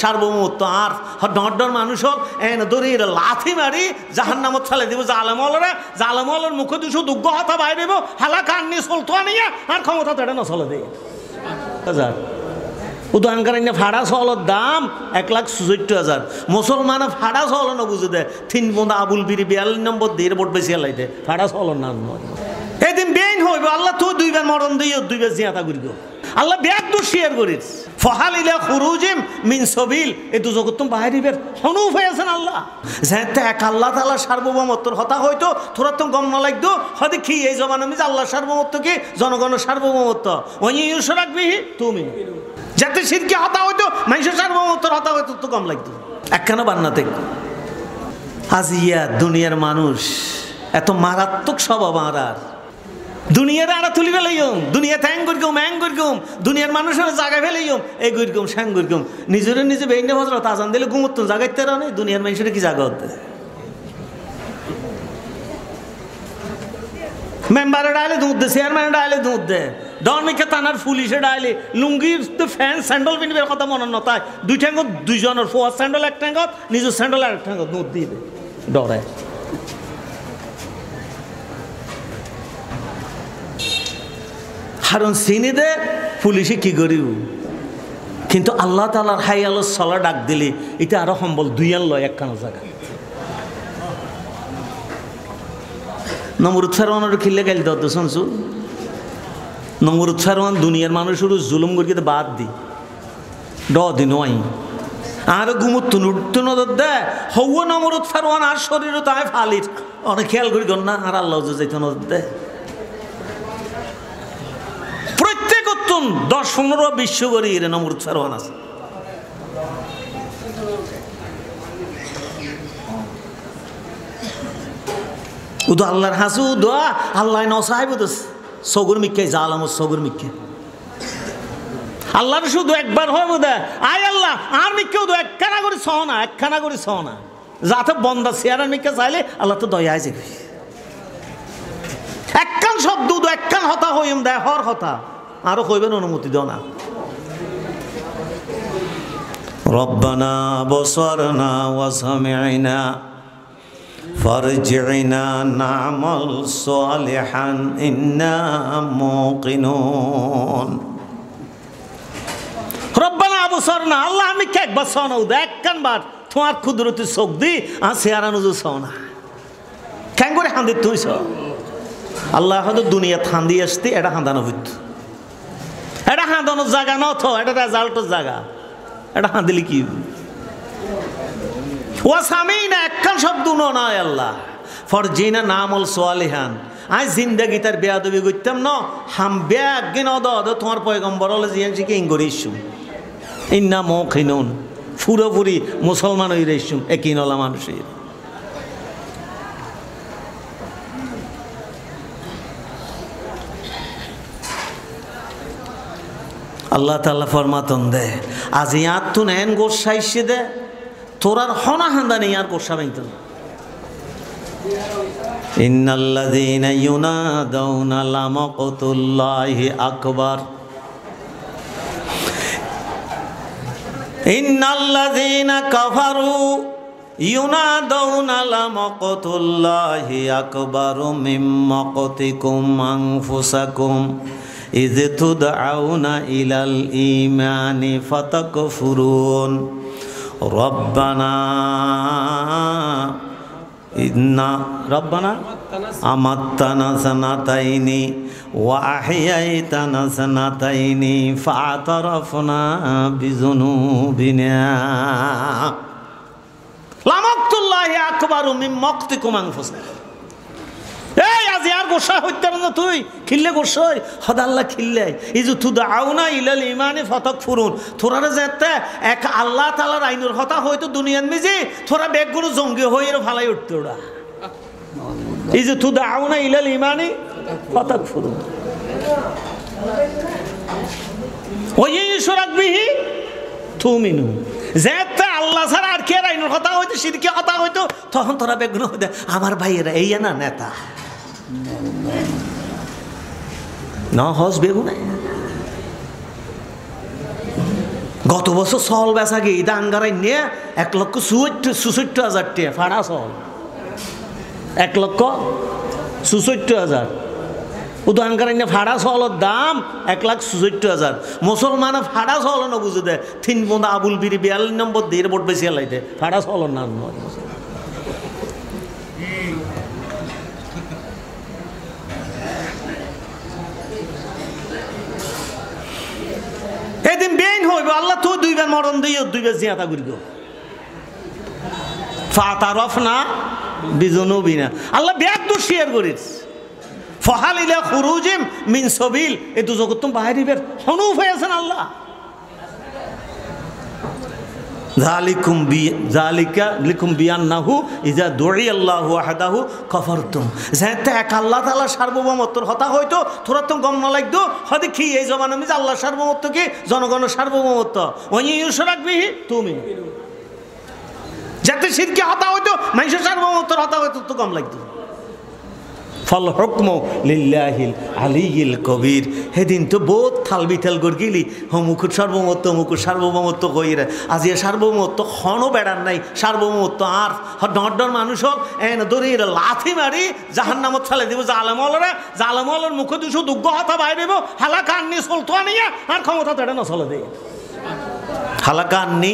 সার্বভৌমত্ব আর ডর মানুষ হোক এনে ধরে লাথি মারি জাহান নামত ফেলে দিব জালামলরা জালামলের মুখে দুশো দুগ্গ হতা বাইরে দেব হালা কান নিয়ে চলতো নিয়ে আর ক্ষমতা তো এটা নচলে দেয় উদাহরণ করেন ভাড়া চলের দাম 1,64,000 মুসলমান ভাড়া চল না বুঝে দে 3 বোন আবুল বিরি 42 নম্বর দিয়ে ভোট বেশি এলাইতে ভাড়া চল না এদিন বেইন হইব আল্লাহ তো 2 বার মরণ দিও 2 বার জিয়াতা করিব আল্লাহ ব্যাগ দু শেয়ার করিস ফহালিলা খুরুজিম মিন সাবিল এই দু জগৎ তুমি বাইরে বের হনুফ হয়েছেন আল্লাহ যেতে এক আল্লাহ তাআলা সার্বভৌমত্বর কথা হয়তো তোরা তো গম না লাগতো হয়তো কি এই জমানা আমি আল্লাহ সার্বভৌমত্ব কি জনগণের সার্বভৌমত্ব ওই ইউস রাখবি তুমি যাতে শিরকে হতা হইতো মানুষের সার্বভৌমত্বর হতা হইতো তো কম লাগতো একখানা বান্নাতে আজিয়া দুনিয়ার মানুষ এত মারাত্মক স্বভাব আর দুনিয়ার আড়া তুলি ফেলাইম দুনিয়া থ্যাং করিকম ম্যাং করিকম দুনিয়ার মানুষের জায়গা ফেলাইম এই করিকম স্যাং করিকম নিজের নিজে বেইনে হজরত আজান দিলে ঘুমতো জাগাইতে রানে দুনিয়ার মানুষের কি জায়গা হতে মেম্বারে ডাইলে দুধ দে চেয়ারম্যানে ডাইলে দুধ দে ডরমিকে থানার পুলিশে ডাইলে লুঙ্গির ফ্যান স্যান্ডেল পিনবের কথা মনে নতায় দুই ঠ্যাঙ্গত দুইজনের ফোয়ার স্যান্ডেল এক ঠ্যাঙ্গত নিজের স্যান্ডেল এক ঠ্যাঙ্গত দুধ দিয়ে দে ডরে হারণ চিনি দে পুলিশে কি করিব কিন্তু আল্লাহ তাআলার হাই আলো সলা ডাক দিলি এটা আরো সম্বল দুইয়ান লয় একখানা জায়গা নমরুদ ফেরওয়ানের খিল্লে গাইল দত শুনছু নমরুদ ফেরওয়ান দুনিয়ার মানুষের জুলুম করিয়ে বাদ দি দি নয় আর ঘুমুত নুট্টু নদর দে হৌ নমরুদ ফেরওয়ান আর শরীরও তাই ফালির অনেক খেয়াল করি না আর আল্লাহ যাইতে নদর দে 10-15 বিশ্ব করি রে নমরুদ ফেরওয়ান আছে উদো আল্লাহর হাসু দোয়া আল্লাহ নসাহেব তো সগুর মিক্কে জালাম সগুর মিক্কে আল্লাহর শুধু একবার হয় বোধ আয় আল্লাহ আর মিক্কেও তো একখানা করে সহনা যাতে বন্দা চেয়ারের মিক্কে চাইলে আল্লাহ তো দয়া আছে একখান শব্দ একখান হতা হইম দেয় হর হতা আরো কইবেন অনুমতি দাও না রব্বানা বসরনা ওয়া সামি'না ফারজি'না না'মাল সালিহান ইন্না মুকিনুন রব্বানা বসরনা আল্লাহ আমি কে একবার শোনাও একখান বার তোমার কুদরতি চোখ দি আর চেহারা নজর শোনা কেন করে হাঁদি তুই আল্লাহ হয়তো দুনিয়া থান্দি আসতে এটা হাঁদানো হইত এটা হাঁদানোর জায়গা নথ এটা রেজাল্টের জায়গা এটা হাঁদিলি কি ও স্বামী না একখান শব্দ নয় আল্লাহ ফরজিনা নামল সোয়ালিহান আজ জিন্দাগি তার বেয়াদবি করতাম ন হাম ব্যাগ গিন তোমার পয়গম্বর হলে জিয়ান শিখে ইংরিসুম ইন্না মুকিনুন পুরোপুরি মুসলমান হয়ে রইসুম একই নলা মানুষের আল্লাহ তাআলা ফরমাতন দে আজ ইয়াত তু নেন গোসাইছে দে তোরার হনা হান্দা নেই আর গোসা বাইত ইন্নাল্লাযীনা ইউনাদাউনা লামাকাতুল্লাহি আকবার ইন্নাল্লাযীনা কাফারু ইউনাদাউনা লামাকাতুল্লাহি আকবারু মিন মাকাতিকুম আনফুসাকুম ইয তুদআউনা ইলাল ঈমানি ফাতাকফুরুন রব্বানা আমাত্তানা সানাতাইনি ওয়া আহইয়াইতানা সানাতাইনি ফাআতারাফনা বিযুনুবিনা লামাকাতুল্লাহি আকবারু মিন মাকাতিকুম আনফুসাকুম এই আজ আর গোসা হইতে না তুই খিল্লে গোসই হদ আল্লাহ খিল্লে ইজু তুদআউনা ইলাল ঈমানি ফাতাকফুরুন তোরা যেতে এক আল্লাহ তাআলার আইনের কথা হয়তো দুনিয়ার মিজি তোরা বেগুলো জঙ্গি হয়ে ফালাই উঠতে ওরা ইজু তুদআউনা ইলাল ঈমানি ফাতাকফুরুন ওই ইশরাক বিহি তুমিনু যেতে আল্লাহ ছাড়া আর কে আইনের কথা হইতো শিরকি কথা হইতো তখন তোরা বেগুলো হইতে আমার ভাইয়েরা এই না নেতা না হস বেগুনে গত বছর সল বেচা গিয়ে দাঙ্গারাই নিয়ে 1,64,000 টাকা ফাড়া সল 1,64,000 উদাঙ্গারাই নিয়ে ফাড়া সলের দাম 1,64,000 মুসলমানে ফাড়া সল না বুঝে দেয় 3 বোনা আবুল বিরি 42 নম্বর দিয়ে ভোট বেশি লাইতে ফাড়া সলের নাম নয় এদিন বেইন হইব আল্লাহ তো দুইবার মরণ দিয়ে দুইবার জিয়াতা করিব ফাতারফ না বিজনুবিনা আল্লাহ ব্যাগ তো শেয়ার করিস ফহালিলা খুরুজিম মিন সাবিল এ তো জগৎ তুমি বাইরের হনুফ হয়েছেন আল্লাহ জালিকা লিকুম বিয়ান্নাহু ইজা দুই আল্লাহু আহাদাহু কাফারতুম যাতে এক আল্লাহ তাআলা সার্বভৌমত্বর কথা হয়তো তোরা তো গম না লাগতো হয়তো কি এই জবান আমি যে আল্লাহ সার্বভৌমত্ব কি জনগণের সার্বভৌমত্ব ওই ইউশরাক বিহি তুমি যাতে শিরকে হতা হয়তো মানুষের সার্বভৌমত্বর হতা হয়তো তো কম লাগতো ফল হুকমু লিল্লাহিল আলিয়িল কবির সেদিন তো বহুত থাল বিথাল করে গেলি মুখুর সার্বভৌমত্ব কইরে আজ এ সার্বভৌমত্ব খনও বেড়ার নাই সার্বভৌমত্ব আর ডর মানুষ হোক এনে ধরে লাথি মারি জাহান নামত ফেলে দিব জালেমলের মুখে দুশো দুগ্গ হতা বাইরে দেব হালাকা আননি চলতো আনিয়া আর ক্ষমতা তেড়ে না চলে দেয় হালাকা আননি